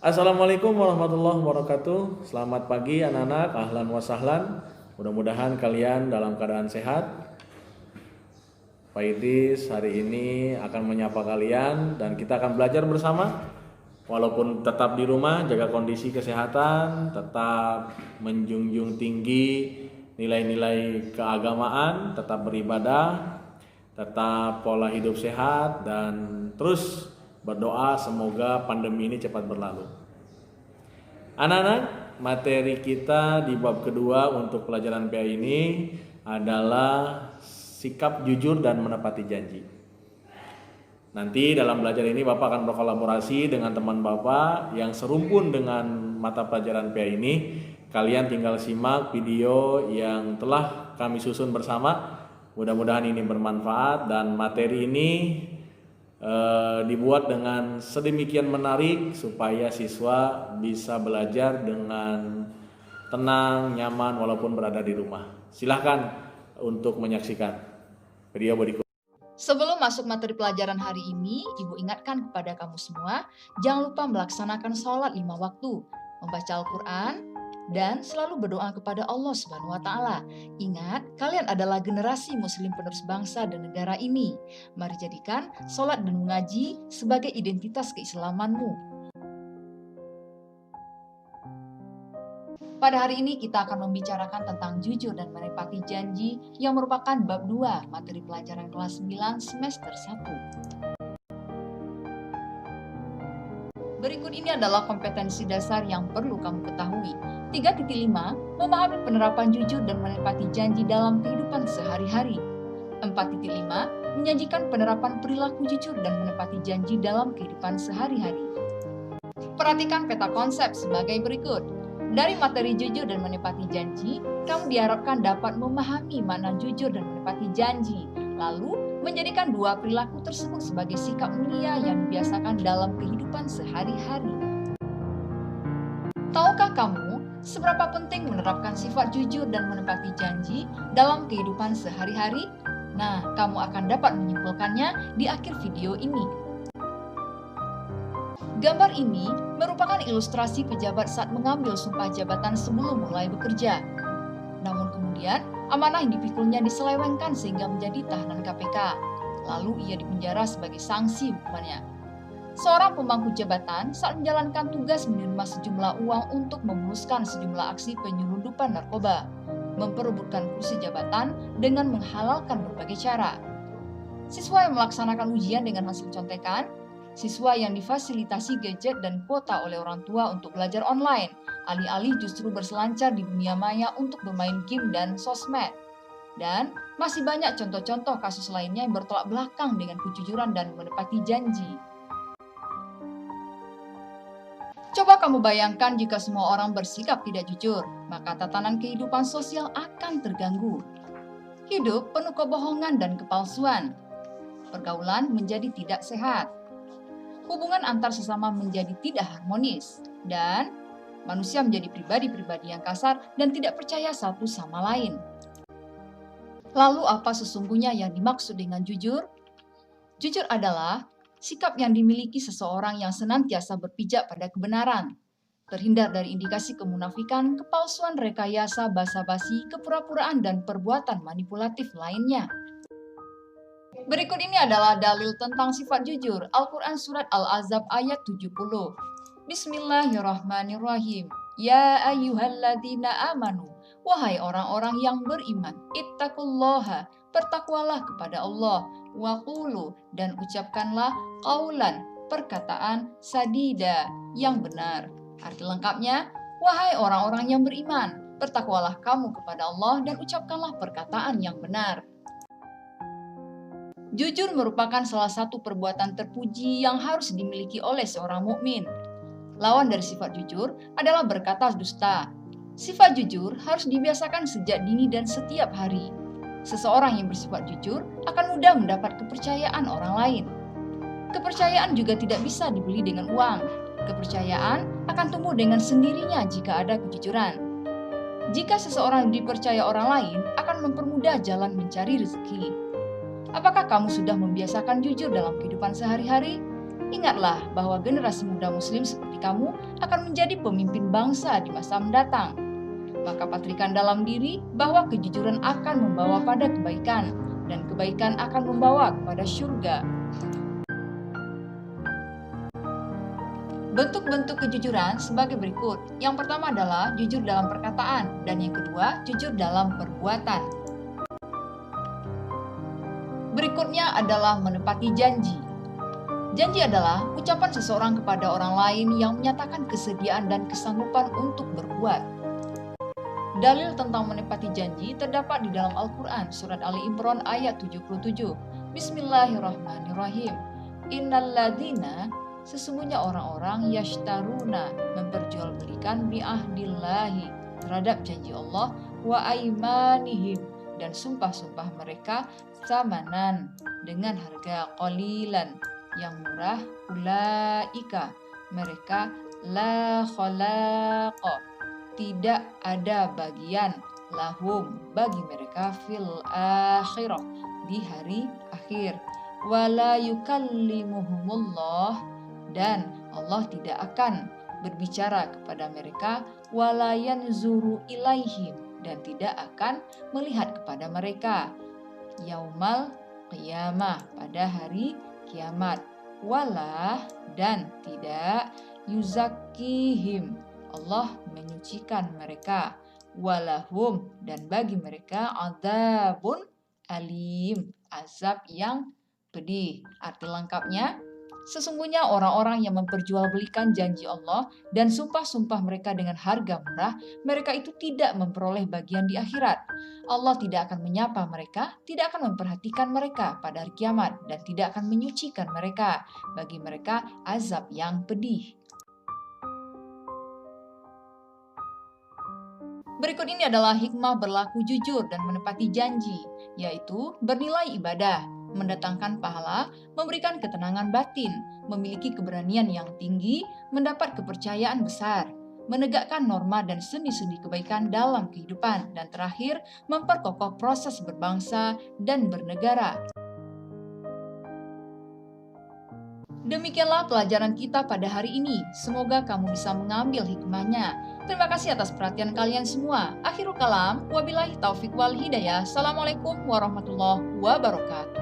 Assalamualaikum warahmatullahi wabarakatuh. Selamat pagi anak-anak, ahlan wa sahlan. Mudah-mudahan kalian dalam keadaan sehat. Pak Idris hari ini akan menyapa kalian dan kita akan belajar bersama. Walaupun tetap di rumah, jaga kondisi kesehatan, tetap menjunjung tinggi nilai-nilai keagamaan, tetap beribadah, tetap pola hidup sehat, dan terus berdoa semoga pandemi ini cepat berlalu. Anak-anak, materi kita di bab kedua untuk pelajaran PA ini adalah sikap jujur dan menepati janji. Nanti dalam belajar ini Bapak akan berkolaborasi dengan teman Bapak yang serumpun dengan mata pelajaran PA ini. Kalian tinggal simak video yang telah kami susun bersama. Mudah-mudahan ini bermanfaat dan materi ini dibuat dengan sedemikian menarik supaya siswa bisa belajar dengan tenang, nyaman walaupun berada di rumah. Silahkan untuk menyaksikan video berikut. Sebelum masuk materi pelajaran hari ini, Ibu ingatkan kepada kamu semua, jangan lupa melaksanakan sholat 5 waktu, membaca Al-Quran, dan selalu berdoa kepada Allah Subhanahu wa Ta'ala. Ingat, kalian adalah generasi Muslim penerus bangsa dan negara ini. Mari jadikan sholat dan mengaji sebagai identitas keislamanmu. Pada hari ini kita akan membicarakan tentang jujur dan menepati janji yang merupakan bab 2 materi pelajaran kelas 9 semester 1. Berikut ini adalah kompetensi dasar yang perlu kamu ketahui. 3.5 Memahami penerapan jujur dan menepati janji dalam kehidupan sehari-hari. 4.5 Menyajikan penerapan perilaku jujur dan menepati janji dalam kehidupan sehari-hari. Perhatikan peta konsep sebagai berikut. Dari materi jujur dan menepati janji, kamu diharapkan dapat memahami makna jujur dan menepati janji, lalu menjadikan dua perilaku tersebut sebagai sikap mulia yang dibiasakan dalam kehidupan sehari-hari. Tahukah kamu seberapa penting menerapkan sifat jujur dan menepati janji dalam kehidupan sehari-hari? Nah, kamu akan dapat menyimpulkannya di akhir video ini. Gambar ini merupakan ilustrasi pejabat saat mengambil sumpah jabatan sebelum mulai bekerja. Namun kemudian, amanah yang dipikulnya diselewengkan sehingga menjadi tahanan KPK. Lalu ia dipenjara sebagai sanksi hukumannya. Seorang pemangku jabatan saat menjalankan tugas menerima sejumlah uang untuk memuluskan sejumlah aksi penyelundupan narkoba, memperebutkan kursi jabatan dengan menghalalkan berbagai cara. Siswa yang melaksanakan ujian dengan hasil contekan, siswa yang difasilitasi gadget dan kuota oleh orang tua untuk belajar online, alih-alih justru berselancar di dunia maya untuk bermain game dan sosmed. Dan masih banyak contoh-contoh kasus lainnya yang bertolak belakang dengan kejujuran dan menepati janji. Coba kamu bayangkan jika semua orang bersikap tidak jujur, maka tatanan kehidupan sosial akan terganggu. Hidup penuh kebohongan dan kepalsuan. Pergaulan menjadi tidak sehat. Hubungan antar sesama menjadi tidak harmonis. Dan manusia menjadi pribadi-pribadi yang kasar dan tidak percaya satu sama lain. Lalu apa sesungguhnya yang dimaksud dengan jujur? Jujur adalah sikap yang dimiliki seseorang yang senantiasa berpijak pada kebenaran, terhindar dari indikasi kemunafikan, kepalsuan, rekayasa, basa-basi, kepura-puraan, dan perbuatan manipulatif lainnya. Berikut ini adalah dalil tentang sifat jujur. Al-Quran Surat Al-Ahzab ayat 70. Bismillahirrahmanirrahim. Ya ayyuhalladzina amanu. Wahai orang-orang yang beriman, ittaqullaha, bertakwalah kepada Allah, waqulu, dan ucapkanlah qaulan, perkataan sadida, yang benar. Arti lengkapnya, wahai orang-orang yang beriman, bertakwalah kamu kepada Allah dan ucapkanlah perkataan yang benar. Jujur merupakan salah satu perbuatan terpuji yang harus dimiliki oleh seorang mukmin. Lawan dari sifat jujur adalah berkata dusta. Sifat jujur harus dibiasakan sejak dini dan setiap hari. Seseorang yang bersifat jujur akan mudah mendapat kepercayaan orang lain. Kepercayaan juga tidak bisa dibeli dengan uang. Kepercayaan akan tumbuh dengan sendirinya jika ada kejujuran. Jika seseorang dipercaya orang lain, akan mempermudah jalan mencari rezeki. Apakah kamu sudah membiasakan jujur dalam kehidupan sehari-hari? Ingatlah bahwa generasi muda muslim seperti kamu akan menjadi pemimpin bangsa di masa mendatang. Maka patrikan dalam diri bahwa kejujuran akan membawa pada kebaikan, dan kebaikan akan membawa kepada surga. Bentuk-bentuk kejujuran sebagai berikut. Yang pertama adalah jujur dalam perkataan, dan yang kedua jujur dalam perbuatan. Berikutnya adalah menepati janji. Janji adalah ucapan seseorang kepada orang lain yang menyatakan kesediaan dan kesanggupan untuk berbuat. Dalil tentang menepati janji terdapat di dalam Al-Quran, surat Ali Imran ayat 77. Bismillahirrahmanirrahim. Innalladzina, sesungguhnya orang-orang yashtaruna, memperjualbelikan bi'ahdillahi, terhadap janji Allah, wa aimanihim, dan sumpah-sumpah mereka, samanan, dengan harga qalilan, yang murah, ulaika, mereka, la khalaqa, tidak ada bagian, lahum, bagi mereka, fil akhirah, di hari akhir, wala yukallimuhumullah, dan Allah tidak akan berbicara kepada mereka, wala yanzuru ilaihim, dan tidak akan melihat kepada mereka, yaumal qiyamah, pada hari kiamat, wala, dan tidak, yuzakihim, Allah menyucikan mereka, walahum, dan bagi mereka, adzabun alim, azab yang pedih. Arti lengkapnya, sesungguhnya orang-orang yang memperjualbelikan janji Allah dan sumpah-sumpah mereka dengan harga murah, mereka itu tidak memperoleh bagian di akhirat. Allah tidak akan menyapa mereka, tidak akan memperhatikan mereka pada hari kiamat, dan tidak akan menyucikan mereka. Bagi mereka azab yang pedih. Berikut ini adalah hikmah berlaku jujur dan menepati janji, yaitu bernilai ibadah, mendatangkan pahala, memberikan ketenangan batin, memiliki keberanian yang tinggi, mendapat kepercayaan besar, menegakkan norma dan sendi-sendi kebaikan dalam kehidupan, dan terakhir, memperkokoh proses berbangsa dan bernegara. Demikianlah pelajaran kita pada hari ini. Semoga kamu bisa mengambil hikmahnya. Terima kasih atas perhatian kalian semua. Akhirul kalam, wabillahi taufik wal hidayah. Assalamualaikum warahmatullahi wabarakatuh.